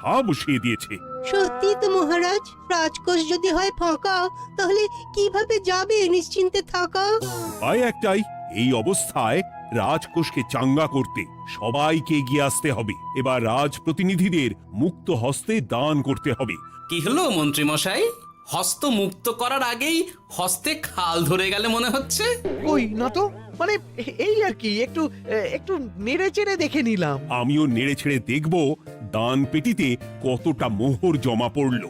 কথা বসিয়ে দিয়েছে। সত্যি তো মহারাজ, রাজকোষ যদি হয় ফাঁকা, তাহলে কিভাবে যাবে নিশ্চিন্তে থাকা? উপায় একটাই, এই অবস্থায় রাজকোষকে চাঙ্গা করতে সবাইকে এগিয়ে আসতে হবে। এবার রাজপ্রতিনিধিদের মুক্ত হস্তে দান করতে হবে। কি হলো মন্ত্রী মশাই, হস্ত মুক্ত করার আগেই হস্তে খাল ধরে গেলে মনে হচ্ছে। ওই না তো, মানে এই আর কি, একটু একটু নেড়ে চেড়ে দেখে নিলাম। আমিও নেড়ে ছেড়ে দেখব দান পেটিতে কতটা মোহর জমা পড়লো।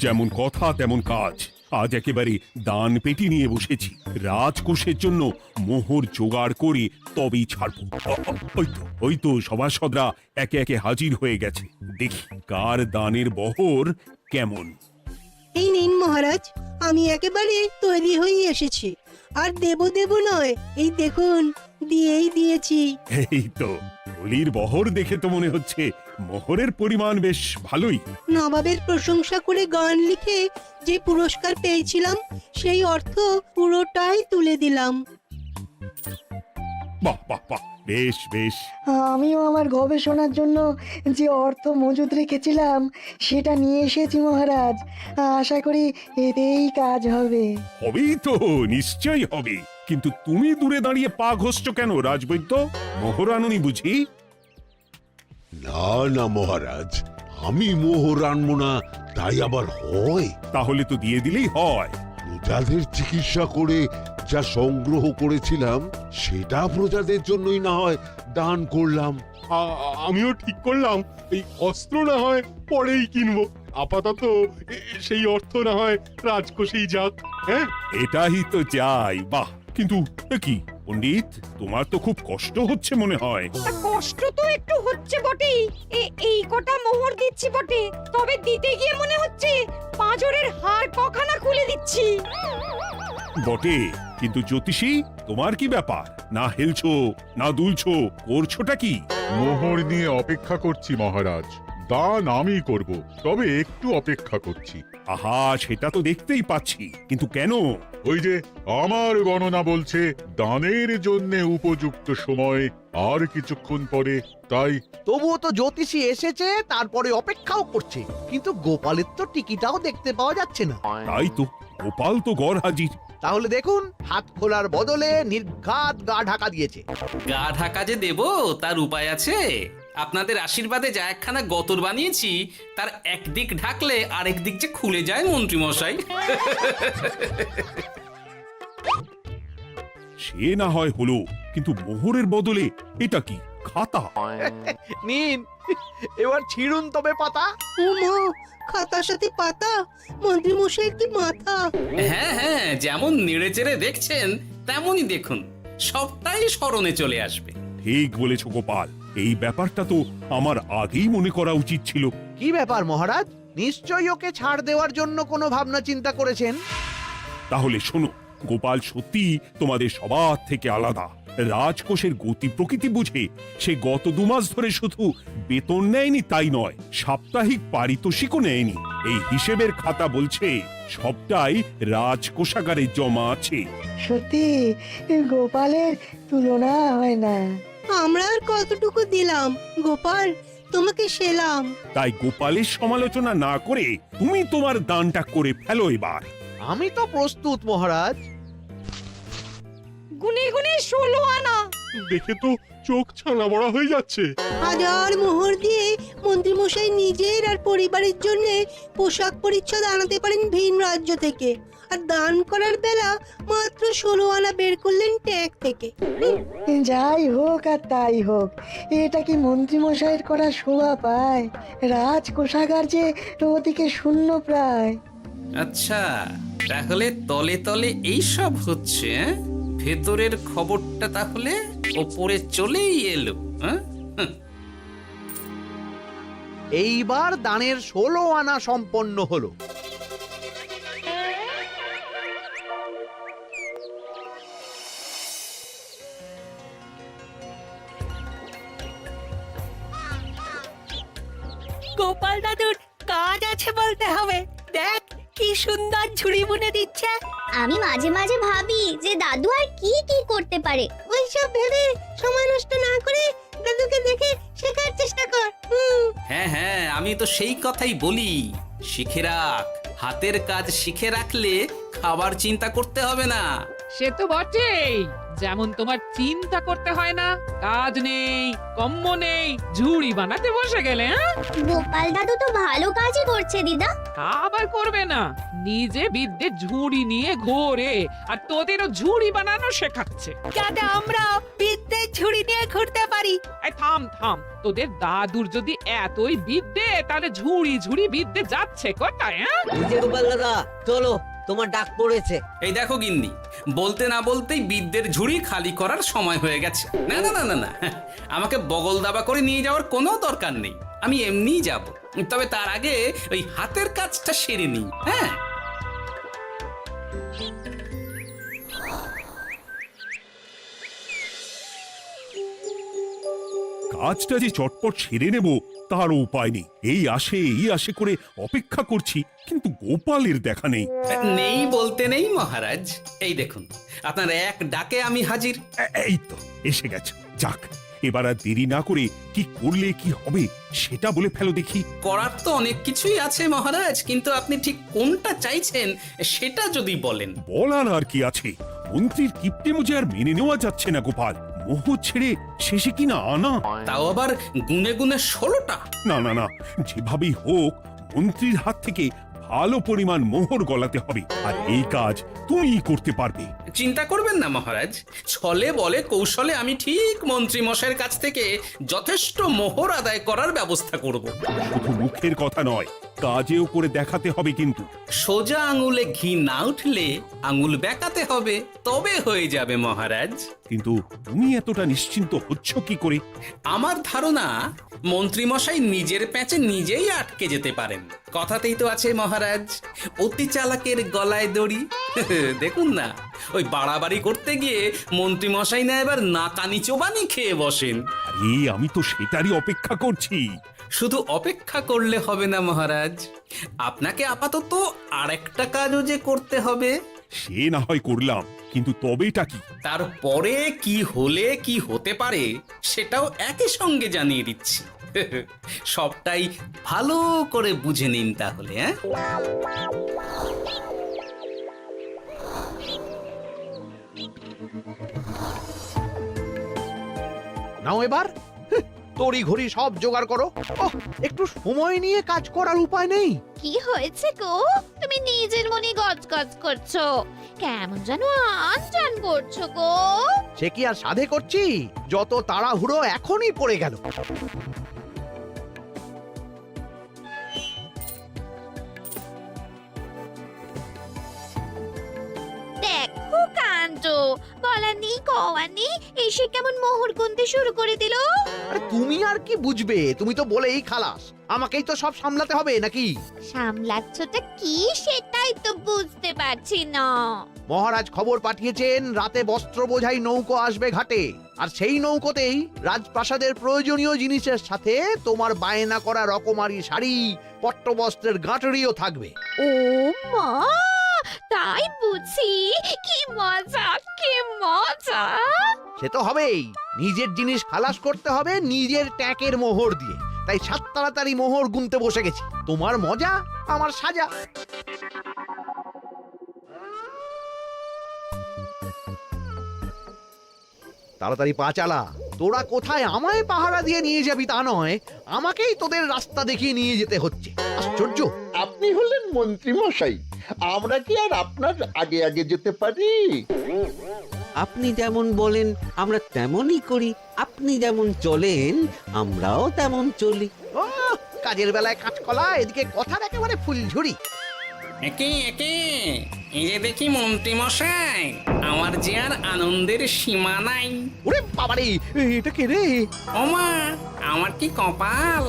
যেমন কথা তেমন কাজ, আজ একেবারে দান পেটি নিয়ে বসেছি। রাজকোষের জন্য মোহর জোগাড় করে তবেই ছাড়বো। ওই তো সভাসদরা একে একে হাজির হয়ে গেছে। দেখি কার দানের বহর কেমন। এই নিন মহারাজ, আমি একেবারে তৈরি হয়ে এসেছি। আর দেব নয়, এই দেখুন দিয়েই দিয়েছি। এই তো বলির বহর দেখে তো মনে হচ্ছে মোহরের পরিমাণ বেশ ভালোই। নবাবের প্রশংসা করে গান লিখে যে পুরস্কার পেয়েছিলাম, সেই অর্থ পুরোটাই তুলে দিলাম। বাহ বাহ বাহ, বেশ বেশ। আমিও আমার গবেষণার জন্য যে অর্থ মজুদ রেখেছিলাম সেটা নিয়ে এসেছি মহারাজ। আশা করি এতেই কাজ হবে। হবেই তো, নিশ্চয়ই হবে। কিন্তু তুমি দূরে দাঁড়িয়ে পা ঘষছো কেন রাজবৈদ্য? মোহর আনুনি বুঝি? না না মহারাজ, আমি মোহর আনবো না তাই আবার হয়? তাহলে তো দিয়ে দিলেই হয়। প্রজাদের চিকিৎসা করে যা সংগ্রহ করেছিলাম সেটা প্রজাদের জন্যই না হয় দান করলাম। আমিও ঠিক করলাম এই অস্ত্র না হয় পরেই কিনবো, আপাতত সেই অর্থ না হয় রাজকোষেই যাক। হ্যাঁ, এটাই তো চাই। বাহ, কিন্তু কি পণ্ডিত, তোমার তো খুব কষ্ট হচ্ছে মনে হয়। কষ্ট তো একটু হচ্ছে বটেই। এই কটা মোহর দিচ্ছি বটে, তবে দিতে গিয়ে মনে হচ্ছে পাঁজরের হাড় কখানা খুলে দিচ্ছি। বটে, কিন্তু জ্যোতিষী তোমার কি ব্যাপার? না হেলছো না দুলছো, করছোটা কি? মোহর নিয়ে অপেক্ষা করছি মহারাজ, দান আমি করব, তবে একটু অপেক্ষা করছি। আহা, সেটা তো দেখতেই পাচ্ছি, কিন্তু কেন? ওই যে আমার গণনা বলছে দানের জন্য উপযুক্ত সময় আর কিছুক্ষণ পরে, তাই। তবুও তো জ্যোতিষী এসেছে, তারপরে অপেক্ষাও করছে, কিন্তু গোপালের তো টিকিটাও দেখতে পাওয়া যাচ্ছে না। তাই তো, গোপাল তো গড় হাজির। তাহলে দেখুন, হাত খোলার বদলে নির্ঘাত গা ঢাকা দিয়েছে। গা ঢাকা যে দেব তার উপায় আছে। আপনাদের আশীর্বাদে যা একখানা গতর বানিয়েছি, তার একদিক ঢাকলে আরেক দিক যে খুলে যায় মন্ত্রী মশাই। সে না হয় হলো, কিন্তু মোহরের বদলে এটা কি? খাতা? নিন, এবার ছিড়ুন তবে পাতা। উমা, খাতার সাথে পাতা! মন্ত্রী মশাইয়ের কি মাথা! হ্যাঁ হ্যাঁ, যেমন নেড়ে চেড়ে দেখছেন তেমনই দেখুন, সবটাই স্মরণে চলে আসবে। ঠিক বলেছ গোপাল, এই ব্যাপারটা তো আমার আগেই মনে করা উচিত ছিল। কি ব্যাপার মহারাজ, নিশ্চয়ই ওকে ছাড় দেওয়ার জন্য কোনো ভাবনা চিন্তা করেছেন। তাহলে শোনো, গোপাল সত্যি তোমাদের সবার থেকে আলাদা। রাজকোষের গতি প্রকৃতি বুঝে সে গত 2 মাস ধরে শুধু বেতন নেয়নি তাই নয়, সাপ্তাহিক পারিতোষিকও নেয়নি। এই হিসেবের খাতা বলছে সবটাই রাজকোষাগারে জমা আছে। সত্যি গোপালের তুলনা হয় না। আমরা আর কতটুকু দিলাম গোপাল, তোমাকে সেলাম। তাই গোপালের সমালোচনা না করে তুমি তোমার দানটা করে ফেলো এবার। আমি তো প্রস্তুত মহারাজ। গুনে গুনে 16 আনা। দেখে তো চোখ ছানা বড়া হয়ে যাচ্ছে। হাজার মোহর দিয়ে মন্ত্রী মশাই নিজের আর পরিবারের জন্য পোশাক পরিচ্ছদ আনাতে পারেন ভিন রাজ্য থেকে, আর দান করার বেলা মাত্র 16 আনা বের করলেন ট্যাগ থেকে। যাই হোক আর তাই হোক, এটা কি মন্ত্রীমশাইয়ের করা শোভা পায়? রাজকোষাগার যে ওদিকে শূন্য প্রায়। আচ্ছা, তাহলে তলে তলে এই সব হচ্ছে, ভেতরের খবরটা তাহলে ওপরে চলেই এলো। এইবার দানের 16 আনা সম্পন্ন হলো। গোপাল দাদুর কাজ আছে বলতে হবে। দেখ কি সুন্দর ঝুড়ি বুনে দিচ্ছে। আমি মাঝে মাঝে ভাবি যে দাদু আর কি কি করতে পারে। ওইসব ভেবে সময় নষ্ট না করে দাদুকে দেখে শেখার চেষ্টা কর। হ্যাঁ হ্যাঁ, আমি তো সেই কথাই বলি, শিখে রাখ। হাতের কাজ শিখে রাখলে খাবার চিন্তা করতে হবে না। সে তো বটেই, যেমন তোমার চিন্তা করতে হয় না, কাজ নেই, কম্ম নেই, ঝুড়ি বানাতে বসে গেলে। গোপাল দাদু তো ভালো কাজই করছে দিদা। তা আবার করবে না, নিজে বিদ্যে ঝুড়ি নিয়ে ঘোরে আর তোদেরও ঝুড়ি বানানো শেখাচ্ছে। যাতে আমরা বিদ্যের ঝুড়ি নিয়ে ঘুরতে পারি। এই থাম থাম, তোদের দাদুর যদি এতই বিদ্যে, তাহলে ঝুড়ি ঝুড়ি বিদ্যে যাচ্ছে কোথায়? গোপাল দাদা চলো, তোমার ডাক পড়েছে। এই দেখো গিন্নি, বলতে না বলতেই বিদ্যের ঝুড়ি খালি করার সময় হয়ে গেছে। না না না না না, আমাকে বগল দাবা করে নিয়ে যাওয়ার কোনো দরকার নেই, আমি এমনিই যাব। তবে তার আগে ওই হাতের কাজটা সেরে নিই। হ্যাঁ, কাজটা যে চটপট সেরে নেব তার উপায় নেই। এই আসে করে অপেক্ষা করছি, কিন্তু গোপালের দেখা নেই। নেই বলতে নেই মহারাজ, এই দেখুন আপনার এক ডাকে আমি হাজির। এই তো এসে গেছে। যাক, এবার আর দেরি না করে কি করলে কি হবে সেটা বলে ফেলো দেখি। করার তো অনেক কিছুই আছে মহারাজ, কিন্তু আপনি ঠিক কোনটা চাইছেন সেটা যদি বলেন। বলার আর কি আছে, মন্ত্রীর কিপ্টে মুজে আর মেনে নেওয়া যাচ্ছে না গোপাল। মোহ ছেড়ে শেষে কিনা আনা, তাও আবার গুনে গুনে 16টা। না না না, যেভাবেই হোক মন্ত্রীর হাত থেকে ভালো পরিমাণ মোহর গলাতে হবে, আর এই কাজ তুমিই করতে পারবে। চিন্তা করবেন না মহারাজ, ছলে বলে কৌশলে আমি ঠিক মন্ত্রী মশাইয়ের কাছ থেকে যথেষ্ট মোহর আদায় করার ব্যবস্থা করব। শুধু মুখের কথা নয়, কাজেও করে দেখাতে হবে কিন্তু। সোজা আঙুলে ঘি না উঠলে আঙুল বেঁকাতে হবে, তবে হয়ে যাবে মহারাজ। কিন্তু তুমি এতটা নিশ্চিন্ত হচ্ছ কি করে? আমার ধারণা মন্ত্রী মশাই নিজের প্যাঁচে নিজেই আটকে যেতে পারেন। কথাতেই তো আছে মহারাজ, অতি চালাকের গলায় দড়ি। দেখুন না, ওই বাড়াবাড়ি করতে গিয়ে মন্ত্রী মশাই না এবার নাকানি চোবানি খেয়ে বসেন। আরে আমি তো সেটারই অপেক্ষা করছি। শুধু অপেক্ষা করলে হবে না মহারাজ, আপনাকে আপাতত আরেকটা কাজও যে করতে হবে। সে না হয় করলাম, কিন্তু তবেটা কি? তারপরে কি হলে কি হতে পারে সেটাও একই সঙ্গে জানিয়ে দিচ্ছি। সবটাই ভালো করে বুঝে নিন তাহলে। নাও এবার তড়ি ঘড়ি সব জোগাড় করো। একটু সময় নিয়ে কাজ করার উপায় নেই? কি হয়েছে গো, তুমি নিজের মনে গজগজ করছো, কেমন যেন আনজান করছো গো। সে কি আর সাধে করছি, যত তাড়াহুড়ো এখনই পড়ে গেল। দেখো কাণ্ড, বলার নেই কওয়ার নেই, এসে কেমন মোহর গুনতে শুরু করে দিল। আরে তুমি আর কি বুঝবে, তুমি তো বলেই খালাস, আমাকেই তো সব সামলাতে হবে নাকি? সামলাচ্ছটা কি সেটাই তো বুঝতে পারছি না। মহারাজ খবর পাঠিয়েছেন রাতে বস্ত্র বোঝাই নৌকো আসবে ঘাটে, আর সেই নৌকোতেই রাজপ্রাসাদের প্রয়োজনীয় জিনিসের সাথে তোমার বায়না করা রকমারি শাড়ি, পট্টবস্ত্রের গাঁটরিও থাকবে। ও মা, তাই বুঝি, কি মজা কি মজা। সে তো হবেই, নিজের জিনিস খালাস করতে হবে নিজের ট্যাঁকের মোহর দিয়ে। তাই সাত তাড়াতাড়ি মোহর গুনতে বসে গেছি। তোমার মজা আমার সাজা। তাড়াতাড়ি পা চালা, তোরা কোথায় আমায় পাহারা দিয়ে নিয়ে যাবি তা নয়, আমাকেই তোদের রাস্তা দেখিয়ে নিয়ে যেতে হচ্ছে। আশ্চর্য! আপনি হলেন মন্ত্রী মশাই, আমরা কি আর আপনার আগে আগে যেতে পারি? আপনি যেমন বলেন আমরা তেমনই করি, আপনি যেমন চলেন আমরাও তেমন চলি। ও, কাজের বেলায় কাঁচকলা, এদিকে কথার একেবারে ফুলঝুরি। একে একে এই যে দেখি মন্ত্রী মশাই, আমার যে আর আনন্দের সীমা নাই। ওরে বাবারে, এটা কে রে? ওমা, আমার কি কপাল,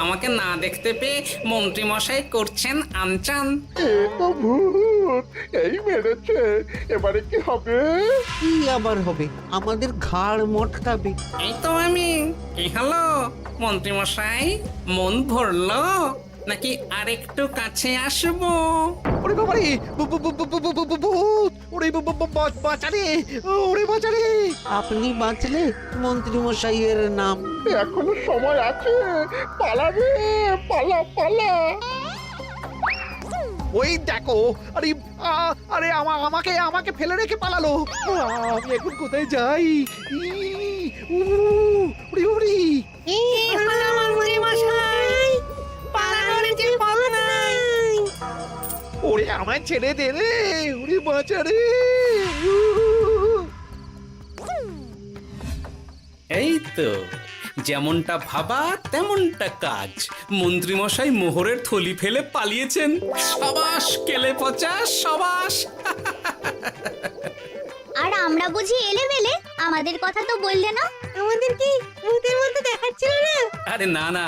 আমাকে না দেখতে পেয়ে মন্ত্রী মশাই করছেন আনচান। এ তো ভূত, এই মেরেছে, এবারে কি হবে? কি আবার হবে, আমাদের ঘাড় মটকাবে। এই তো আমি। কি হলো মন্ত্রী মশাই, মন ভরলো নাকি আরেকটু কাছে আসবো? ওরে বাবা রে ভূত ওরে বাঁচারে ওরে বাঁচারে আপনি বাঁচলে মন্ত্রী মশাইয়ের নাম। এখনো সময় আছে, পালাবে, পালা পালা। ওই দেখো, আরে আরে আমাকে আমাকে ফেলে রেখে পালালো। আমি এখন কোথায় যাই? উড়ি উড়ি ওরে আমায় ছেড়ে দে রে, উড়ি বাঁচা রে। এই তো যেমনটা ভাবা তেমনটা কাজ। মন্ত্রীমশাই মোহরের থলি ফেলে পালিয়েছেন। সাবাস কেলে পচা, সাবাস। আর আমরা বুঝি এলেবেলে, আমাদের কথা তো বললে না। আমাদের কি ভূতের মতো দেখাচ্ছিল না? আরে না না,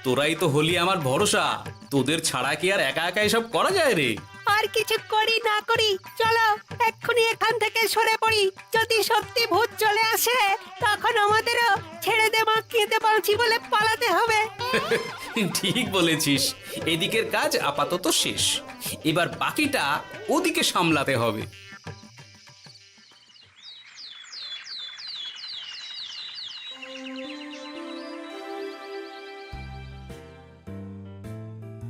তোরাই তো হলি আমার ভরসা। তোদের ছাড়া কি আর একা একা এসব করা যায় রে? আর কিছু করি না করি, চলো এক্ষুনি এখান থেকে সরে পড়ি। যদি সত্যি ভূত চলে আসে তখন আমাদেরও ছেড়ে দে মাখিয়ে বাঁচি বলে পালাতে হবে। ঠিক বলেছিস। এদিকের কাজ আপাতত শেষ, এবার বাকিটা ওদিকে সামলাতে হবে।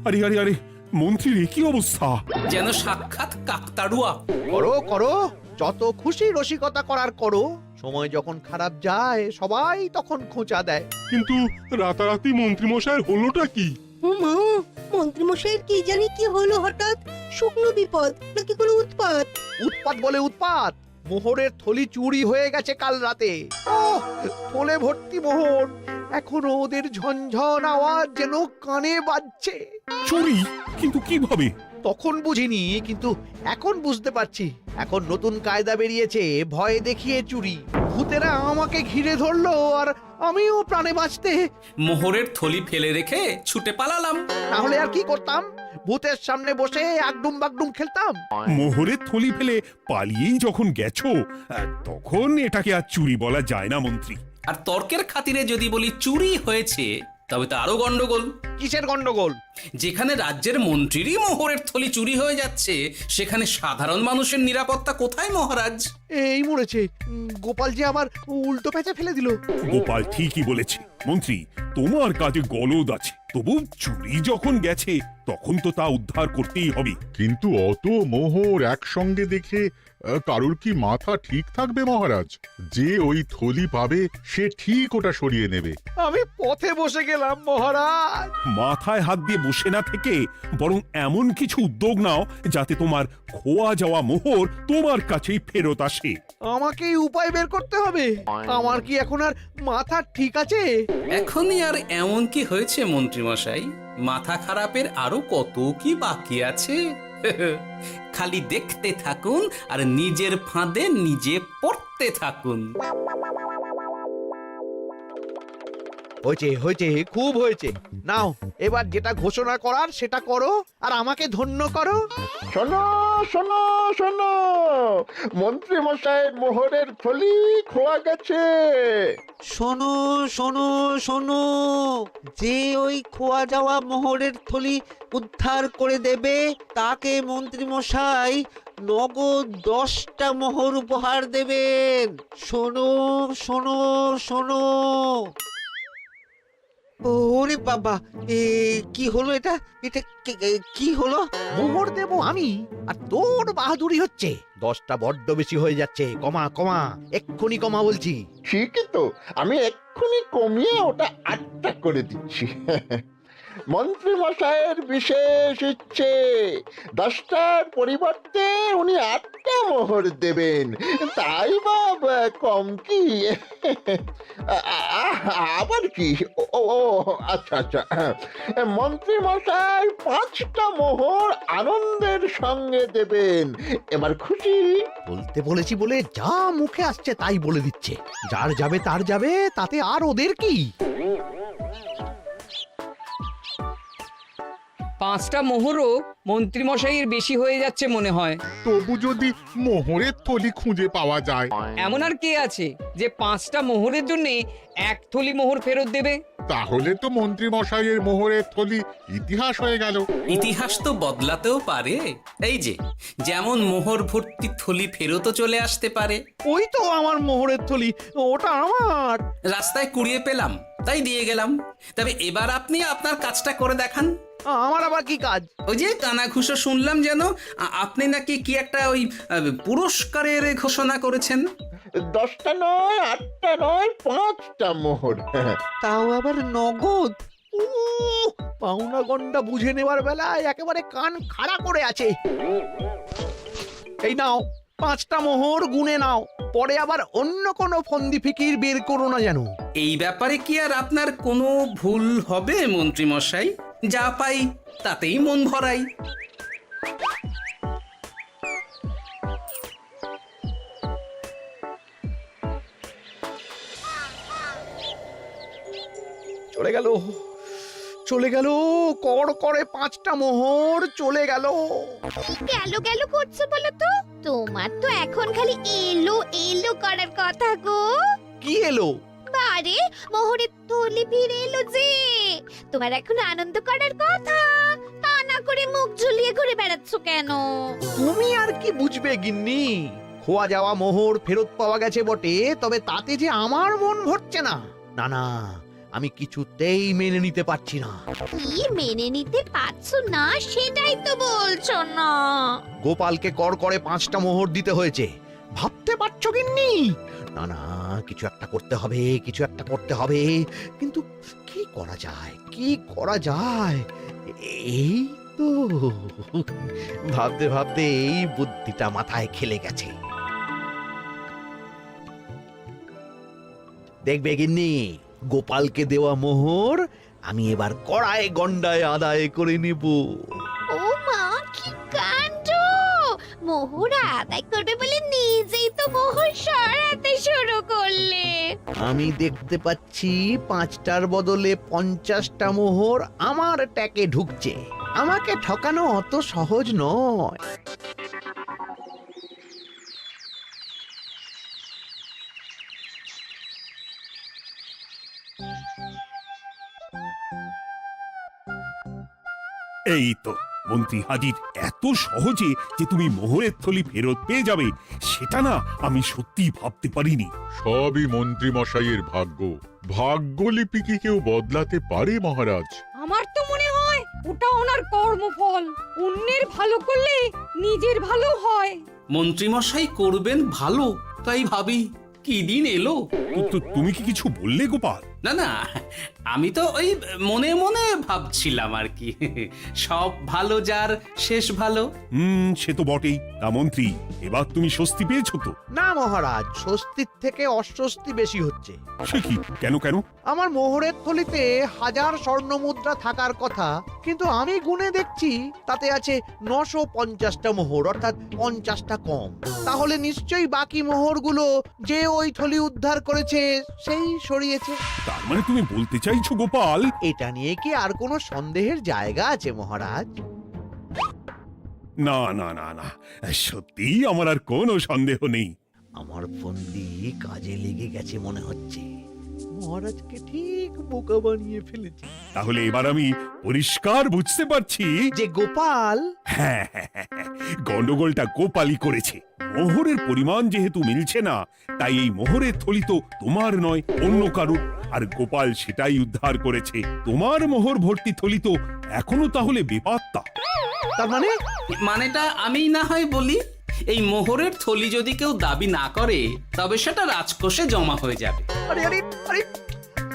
আরে আরে আরে মন্ত্রীর কি অবস্থা! যেন সাক্ষাৎ কাকতাড়ুয়া। করো করো, যত খুশি রসিকতা করার করো। সময় যখন খারাপ যায় সবাই তখন খোঁচা দেয়। কিন্তু রাতারাতি মন্ত্রীমশাইয়ের হলোটা কি? মা, মন্ত্রীমশাইয়ের কি জানি কি হলো হঠাৎ? শুকনো বিপদ নাকি কোনো উৎপাত? উৎপাত বলে উৎপাত। মোহরের থলি চুরি হয়ে গেছে কাল রাতে। ওহ, থলে ভর্তি মোহর। এখনো ওদের ঝনঝন আওয়াজ যেন কানে বাজছে। চুরি? কিন্তু কিভাবে? তখন বুঝিনি, কিন্তু এখন বুঝতে পারছি। এখন নতুন কায়দা বেরিয়েছে, ভয় দেখিয়ে চুরি। ভূতেরা আমাকে ঘিরে ধরলো আর আমিও প্রাণে বাঁচতে মোহরের থলি ফেলে রেখে ছুটে পালালাম। তাহলে আর কি করতাম? ভূতের সামনে বসে আগডুম বাগডুম খেলতাম। মোহরের থলি ফেলে পালিয়েই যখন গেছো, তখন এটাকে আর চুরি বলা যায় না মন্ত্রী। আর তর্কের খাতিরে যদি বলি চুরি হয়েছে, তবে তো আরো গন্ডগোল। কিসের গন্ডগোল? যেখানে রাজ্যের মন্ত্রীরই মোহরের থলি চুরি হয়ে যাচ্ছে, সেখানে সাধারণ মানুষের নিরাপত্তা কোথায় মহারাজ? এই মরেছে, গোপাল যে আবার উল্টো প্যাঁচা ফেলে দিল। গোপাল ঠিকই বলেছে মন্ত্রী, তোমার কাজে গলদ আছে। তবু চুরি যখন গেছে তখন তো তা উদ্ধার করতেই হবে। কিন্তু অত মোহর একসঙ্গে দেখে কারুর কি মাথা ঠিক থাকবে মহারাজ? যে ওই থলি পাবে সে ঠিক ওটা সরিয়ে নেবে। আমি পথে বসে গেলাম মহারাজ। মাথায় হাত দিয়ে বসে না থেকে বরং এমন কিছু উদ্যোগ নাও যাতে তোমার খোয়া যাওয়া মোহর তোমার কাছেই ফেরত আসে। আমাকেই উপায় বের করতে হবে। আমার কি এখন আর মাথা ঠিক আছে? এখনই আর এমন কি হয়েছে মন্ত্রীমশাই? মাথা খারাপের আরো কত কি বাকি আছে। খালি দেখতে থাকুন আর নিজের ফাঁদে নিজে পড়তে থাকুন। হয়েছে হয়েছে, খুব হয়েছে। নাও এবার যেটা ঘোষণা করার সেটা করো আর আমাকে ধন্য করো। শোনো শোনো শোনো, মন্ত্রী মশাইয়ের মোহরের থলি খোয়া গেছে। শোনো শোনো শোনো, যে ওই খোয়া যাওয়া মোহরের থলি উদ্ধার করে দেবে তাকে মন্ত্রী মশাই নগদ 10টা মোহর উপহার দেবেন। শোনো শোনো শোনো। ওরে বাবা, কি হলো এটা? এটা কি হলো? মোহর দেব আমি আর তোর বাহাদুরি হচ্ছে। 10টা বড্ড বেশি হয়ে যাচ্ছে। কমা কমা, এক্ষুনি কমা বলছি। ঠিকই তো, আমি এক্ষুনি কমিয়ে ওটা 8টা করে দিচ্ছি। মন্ত্রী মশাইয়ের বিশেষ ইচ্ছে, 10টার পরিবর্তে উনি 8টা মোহর দেবেন। তাই বা কম কি? আবার কি? ও আচ্ছা আচ্ছা, মন্ত্রী মশাই 5টা মোহর আনন্দের সঙ্গে দেবেন। এবার খুশি? বলতে বলেছি বলে যা মুখে আসছে তাই বলে দিচ্ছে। যার যাবে তার যাবে, তাতে আর ওদের কি? 5টা মোহরও মন্ত্রীমশাইয়ের বেশি হয়ে যাচ্ছে মনে হয়। তবু যদি মোহরের থলি খুঁজে পাওয়া যায়। এমন আর কে আছে যে 5টা মোহরের জন্য 1 থলি মোহর ফেরত দেবে? তাহলে তো মন্ত্রী মশাইয়ের মোহরের থলি ইতিহাস হয়ে গেল। ইতিহাস তো বদলাতেও পারে। এই যে যেমন মোহর ভর্তি থলি ফেরতও চলে আসতে পারে। ওই তো আমার মোহরের থলি, ওটা আমার। রাস্তায় কুড়িয়ে পেলাম তাই দিয়ে গেলাম। তবে এবার আপনি আপনার কাজটা করে দেখান। আমার আবার কি কাজ? ওই যে কানাঘুষো শুনলাম যেন আপনি নাকি কি একটা ওই পুরস্কারের ঘোষণা করেছেন। 10টা নয়, 8টা নয়, 5টা মোহর। তাও আবার নগদ। পাওনা গন্ডা বুঝে নেবার বেলায় একেবারে কান খাড়া করে আছে। এই নাও 5টা মোহর, গুনে নাও, পরে আবার অন্য কোনো ফন্দি ফিকির বের করো না যেন। এই ব্যাপারে কি আর আপনার কোনো ভুল হবে মন্ত্রী মশাই? যা পাই তাতেই মন ভরাই। চলে গেল, চলে গেল, কড় করে 5টা মোহর চলে গেল। গেল গেল করছো বলো তো? তোমার তো এখন খালি এলো এলো করার কথা গো। কি এলো? আরে মোহরের থলি ফিরে এলো যে। তোমার এখন আনন্দ করার কথা, তা না করে মুখ ঝুলিয়ে ঘুরে বেড়াচ্ছ কেন? তুমি আর কি বুঝবে গিন্নি? খোয়া যাওয়া মোহর ফেরত পাওয়া গেছে বটে, তবে তাতে যে আমার মন ভরছে না। না না, আমি কিছুতেই মেনে নিতে পারছি না। কি মেনে নিতে পারছো না সেটাই তো বলছো না। গোপালকে কর করে 5টা মোহর দিতে হয়েছে, ভাবতে পারছো গিন্নি? না না, কিছু একটা করতে হবে, কিছু একটা করতে হবে। কিন্তু কি করা যায়, কি করা যায়? এই তো ভাবতে ভাবতে এই বুদ্ধিটা মাথায় খেলে গেছে। দেখবে গিন্নি, গোপালকে দেওয়া মোহর আমি এবার কড়ায় গন্ডায় আদায় করে নিব। ও মা, কি কাণ্ড! মোহর আদায় করবে বলে নিজেই তো মোহর সরাতে শুরু করলে। আমি দেখতে পাচ্ছি 5টার বদলে 50টা মোহর আমার ট্যাকে ঢুকছে। আমাকে ঠকানো অত সহজ নয়। এই তো মন্ত্রী হাজির। এত সহজে যে তুমি মোহরের থলি ফেরত পেয়ে যাবে সেটা না আমি সত্যি ভাবতে পারিনি। সবই মন্ত্রী মশাইয়ের ভাগ্য। ভাগ্যলিপি কি কেউ বদলাতে পারে মহারাজ? আমার তো মনে হয় ওটা ওনার কর্মফল। অন্যের ভালো করলে নিজের ভালো হয়। মন্ত্রী মশাই করবেন ভালো, তাই ভাবি কি দিন এলো। তুমি কি কিছু বললে গোপাল? না না, আমি তো ওই মনে মনে ভাবছিলাম আর কি। সব ভালো যার শেষ ভালো। সে তো বটেই। তা মন্ত্রী, এবার তুমি স্বস্তি পেয়েছো তো? না মহারাজ, স্বস্তির থেকে অস্বস্তি বেশি হচ্ছে। সে কি? কেন কেন? আমার মোহরের থলিতে 1000 স্বর্ণ মুদ্রা থাকার কথা, কিন্তু আমি গুনে দেখছি তাতে আছে 950টা মোহর, অর্থাৎ 50টা কম। তাহলে নিশ্চয়ই বাকি মোহরগুলো যে ওই থলি উদ্ধার করেছে সেই সরিয়েছে। তার মানে তুমি বলতে চাইছো গোপাল? এটা নিয়ে কি আর কোনো সন্দেহের জায়গা আছে মহারাজ? না না না না, সত্যি আমার আর কোনো সন্দেহ নেই। আমার ফন্দি কাজে লেগে গেছে মনে হচ্ছে। মহারাজকে ঠিক বোকা বানিয়ে ফেলেছি। তাহলে এবার আমি পরিষ্কার বুঝতে পারছি যে গোপাল, হ্যাঁ, গন্ডগোলটা গোপালই করেছে। মোহরের পরিমাণ যেহেতু মিলছে না, তাই এই মোহরের থলি তো তোমার নয়, অন্য কারুর। আর গোপাল সেটাই উদ্ধার করেছে। তোমার মোহর ভর্তি থলি তো এখনো তাহলে বেপাত্তা। তার মানে? মানেটা আমি না হয় বলি। এই মোহরের থলি যদি কেউ দাবি না করে তবে সেটা রাজকোষে জমা হয়ে যাবে। আরে আরে আরে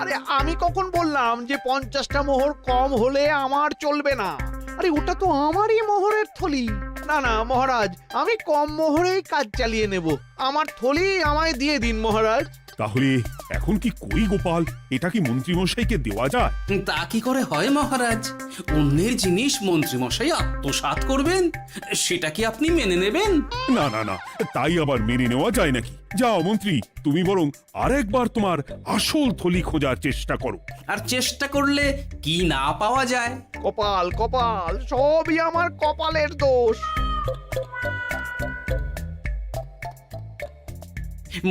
আরে, আমি কখন বললাম যে 50টা মোহর কম হলে আমার চলবে না? আরে ওটা তো আমারই মোহরের থলি। না না মহারাজ, আমি কম মোহরেই কাজ চালিয়ে নেব। আমার থলি আমায় দিয়ে দিন মহারাজ। তাহলে এখন কি করি গোপাল? এটা কি মন্ত্রী মশাইকে দেওয়া যায়? তা কি করে হয় মহারাজ? অন্যের জিনিস মন্ত্রী মশাই আত্মসাৎ করবেন, সেটা কি আপনি মেনে নেবেন? না না না, তাই আবার মেনে নেওয়া যায় নাকি? যাও মন্ত্রী, তুমি বরং আরেকবার তোমার আসল থলি খোঁজার চেষ্টা করো। আর চেষ্টা করলে কি না পাওয়া যায়? কপাল কপাল, সবই আমার কপালের দোষ।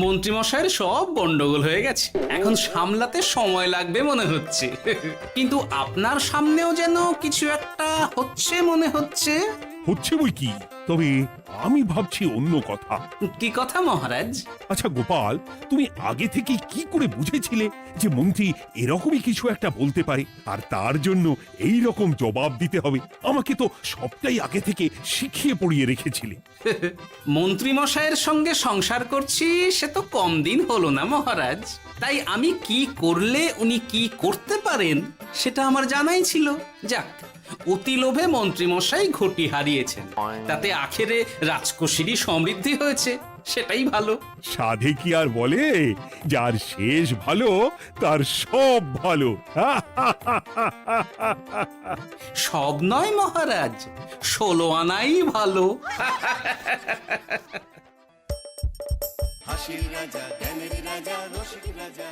মন্ত্রীমশাইয়ের সব গন্ডগোল হয়ে গেছে, এখন সামলাতে সময় লাগবে মনে হচ্ছে। কিন্তু আপনার সামনেও যেন কিছু একটা হচ্ছে মনে হচ্ছে। হচ্ছে বই কি, তবে আমি ভাবছি অন্য কথা। কি কথা মহারাজ? আচ্ছা গোপাল, তুমি আগে থেকে কি করে বুঝেছিলে যে মন্ত্রী এরকমই কিছু একটা বলতে পারে, আর তার জন্য এই রকম জবাব দিতে হবে? আমাকে তো সবটাই আগে থেকে শিখিয়ে পড়িয়ে রেখেছিলে। মন্ত্রী মশাইয়ের সঙ্গে সংসার করছি সে তো কম দিন হলো না মহারাজ, তাই আমি কি করলে উনি কি করতে পারেন সেটা আমার জানাই ছিল। যাক, অতি লোভে মন্ত্রী মশাই ঘটি হারিয়েছেন, তাতে আখেরে রাজকোষেরই সমৃদ্ধি হয়েছে, সেটাই ভালো। সাধে কি আর বলে, যার শেষ ভালো তার সব ভালো। সব নয় মহারাজ, 16 আনাই ভালো। হাসির রাজা, জ্ঞানের রাজা, রসিক রাজা।